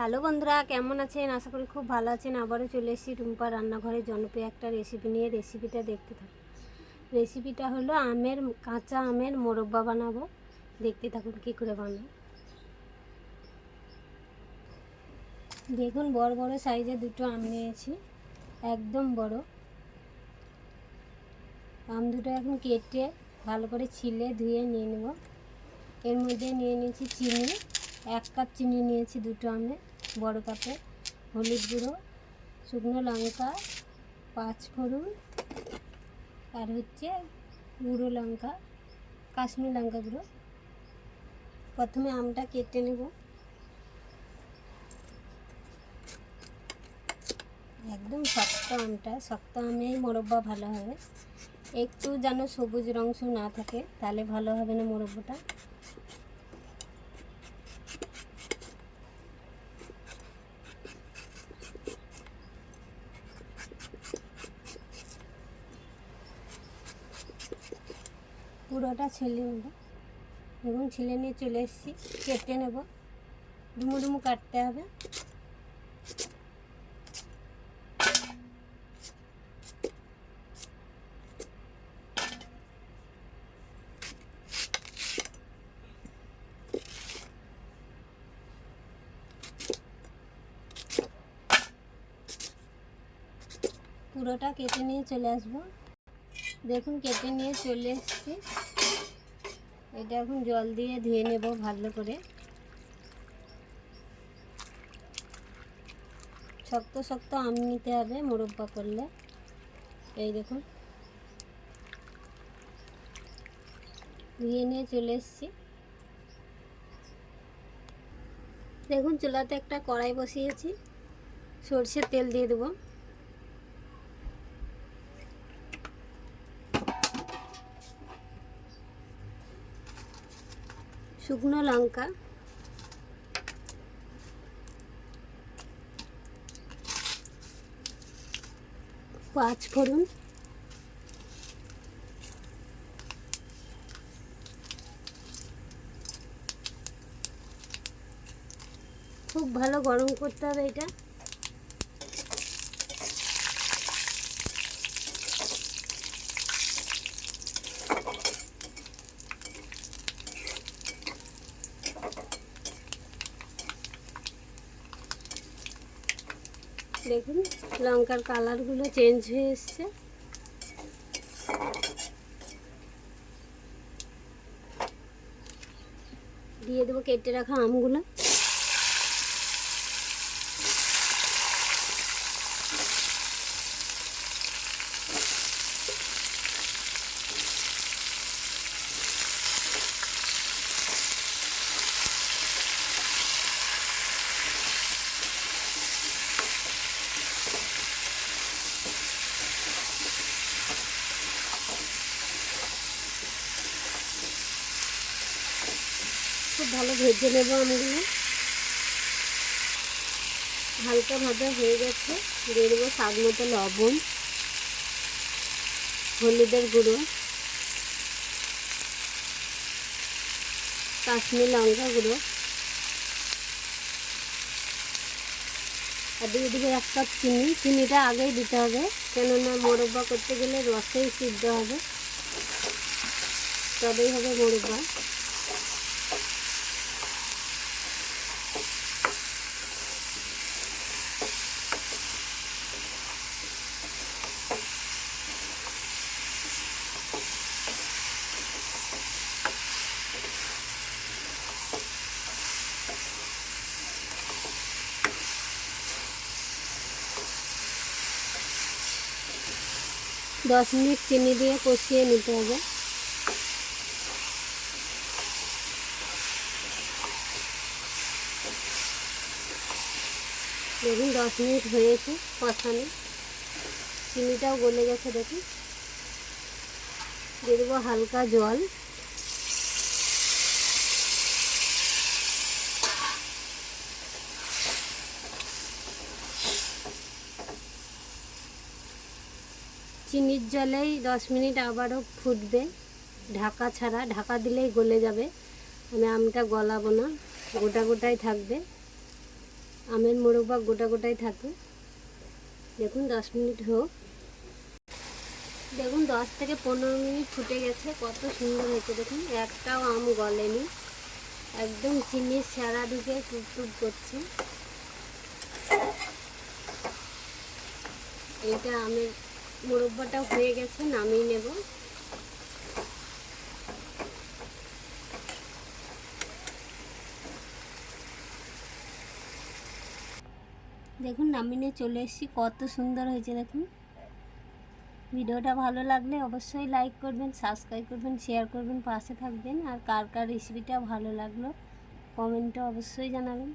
Hello বন্ধুরা, কেমন আছেন? আশা করি খুব ভালো আছেন। আবারও চলে এসেছি টুম্পা রান্নাঘরে জনপ্রিয় একটা রেসিপি নিয়ে। রেসিপিটা দেখতে থাকুন। রেসিপিটা হলো কাঁচা আমের মোরব্বা বানাবো। দেখতে থাকুন কী করে বানাবো। দেখুন, বড় বড় সাইজের দুটো আম নিয়েছি, একদম বড় আম দুটো। এখন কেটে ভালো করে ছিলে ধুয়ে নিয়ে নেব। এর মধ্যে নিয়ে নিয়েছি চিনি, 1 কাপ চিনি নিয়েছি দুটো আমে, বড় কাপে। হলুদ গুঁড়ো, শুকনো লঙ্কা, 5 ফোড়ন, আর হচ্ছে গুঁড়ো লঙ্কা, কাশ্মীর লঙ্কা গুঁড়ো। প্রথমে আমটা কেটে নেব। একদম শক্ত আমটা, শক্ত আমেই মোরব্বা ভালো হবে। একটু যেন সবুজ অংশ না থাকে, তাহলে ভালো হবে না মোরব্বাটা। পুরোটা ছেলে নেব। দেখুন, ছিলে নিয়ে চলে এসেছি। কেটে নেব, ডুমো ডুমো কাটতে হবে। পুরোটা কেটে নিয়ে চলে আসবো। দেখুন, কেটে নিয়ে চলে এসেছি। এটা এখন জল দিয়ে ধুয়ে নেব ভালো করে। শক্ত শক্ত আম নিতে হবে মোরব্বা করলে। এই দেখুন, ধুয়ে নিয়ে চলে এসেছি। দেখুন, চুলাতে একটা কড়াই বসিয়েছি, সরষের তেল দিয়ে দেবো। শুকনো লঙ্কা, 5 ফোড়ন, খুব ভালো গরম করতে হবে এটা। দেখুন, লঙ্কার কালারগুলো চেঞ্জ হয়ে এসছে। দিয়ে দেবো কেটে রাখা আমগুলো। খুব ভালো ভেজে নেব আমগুলো। হালকা ভাজা হয়ে গেছে। দিয়ে দেবো স্বাদ মতো লবণ, হলুদের গুঁড়ো, কাশ্মীর লঙ্কা গুঁড়ো, আর দিয়ে দেবো 1 কাপ চিনি। চিনিটা আগেই দিতে হবে, কেননা মোরব্বা করতে গেলে রসেই সিদ্ধ হবে, তবেই হবে মোরব্বা। দশ মিনিট চিনি দিয়ে কষিয়ে নিতে হবে। দেখুন, 10 মিনিট হয়েছে কষানো, চিনিটাও গলে গেছে। দেখুন, দিয়ে দেবো হালকা জল। চিনির জলেই 10 মিনিট আবারও ফুটবে, ঢাকা ছাড়া। ঢাকা দিলেই গলে যাবে। আমি আমটা গলাবো না, গোটা গোটাই থাকবে। আমের মোরব্বা গোটা গোটাই থাকে। দেখুন 10 মিনিট হোক। দেখুন 10 থেকে 15 মিনিট ফুটে গেছে, কত সুন্দর হয়েছে। দেখুন একটাও আম গলেনি, একদম চিনির ছাড়া ঢুকে টুকটুক করছে। এইটা আমের মোরব্বাটা হয়ে গেছে, নামিয়ে নেব। দেখুন নামিয়ে চলে এসেছি, কত সুন্দর হয়েছে দেখুন। ভিডিওটা ভালো লাগলে অবশ্যই লাইক করবেন, সাবস্ক্রাইব করবেন, শেয়ার করবেন, পাশে থাকবেন। আর কার কার রেসিপিটা ভালো লাগলো কমেন্টে অবশ্যই জানাবেন।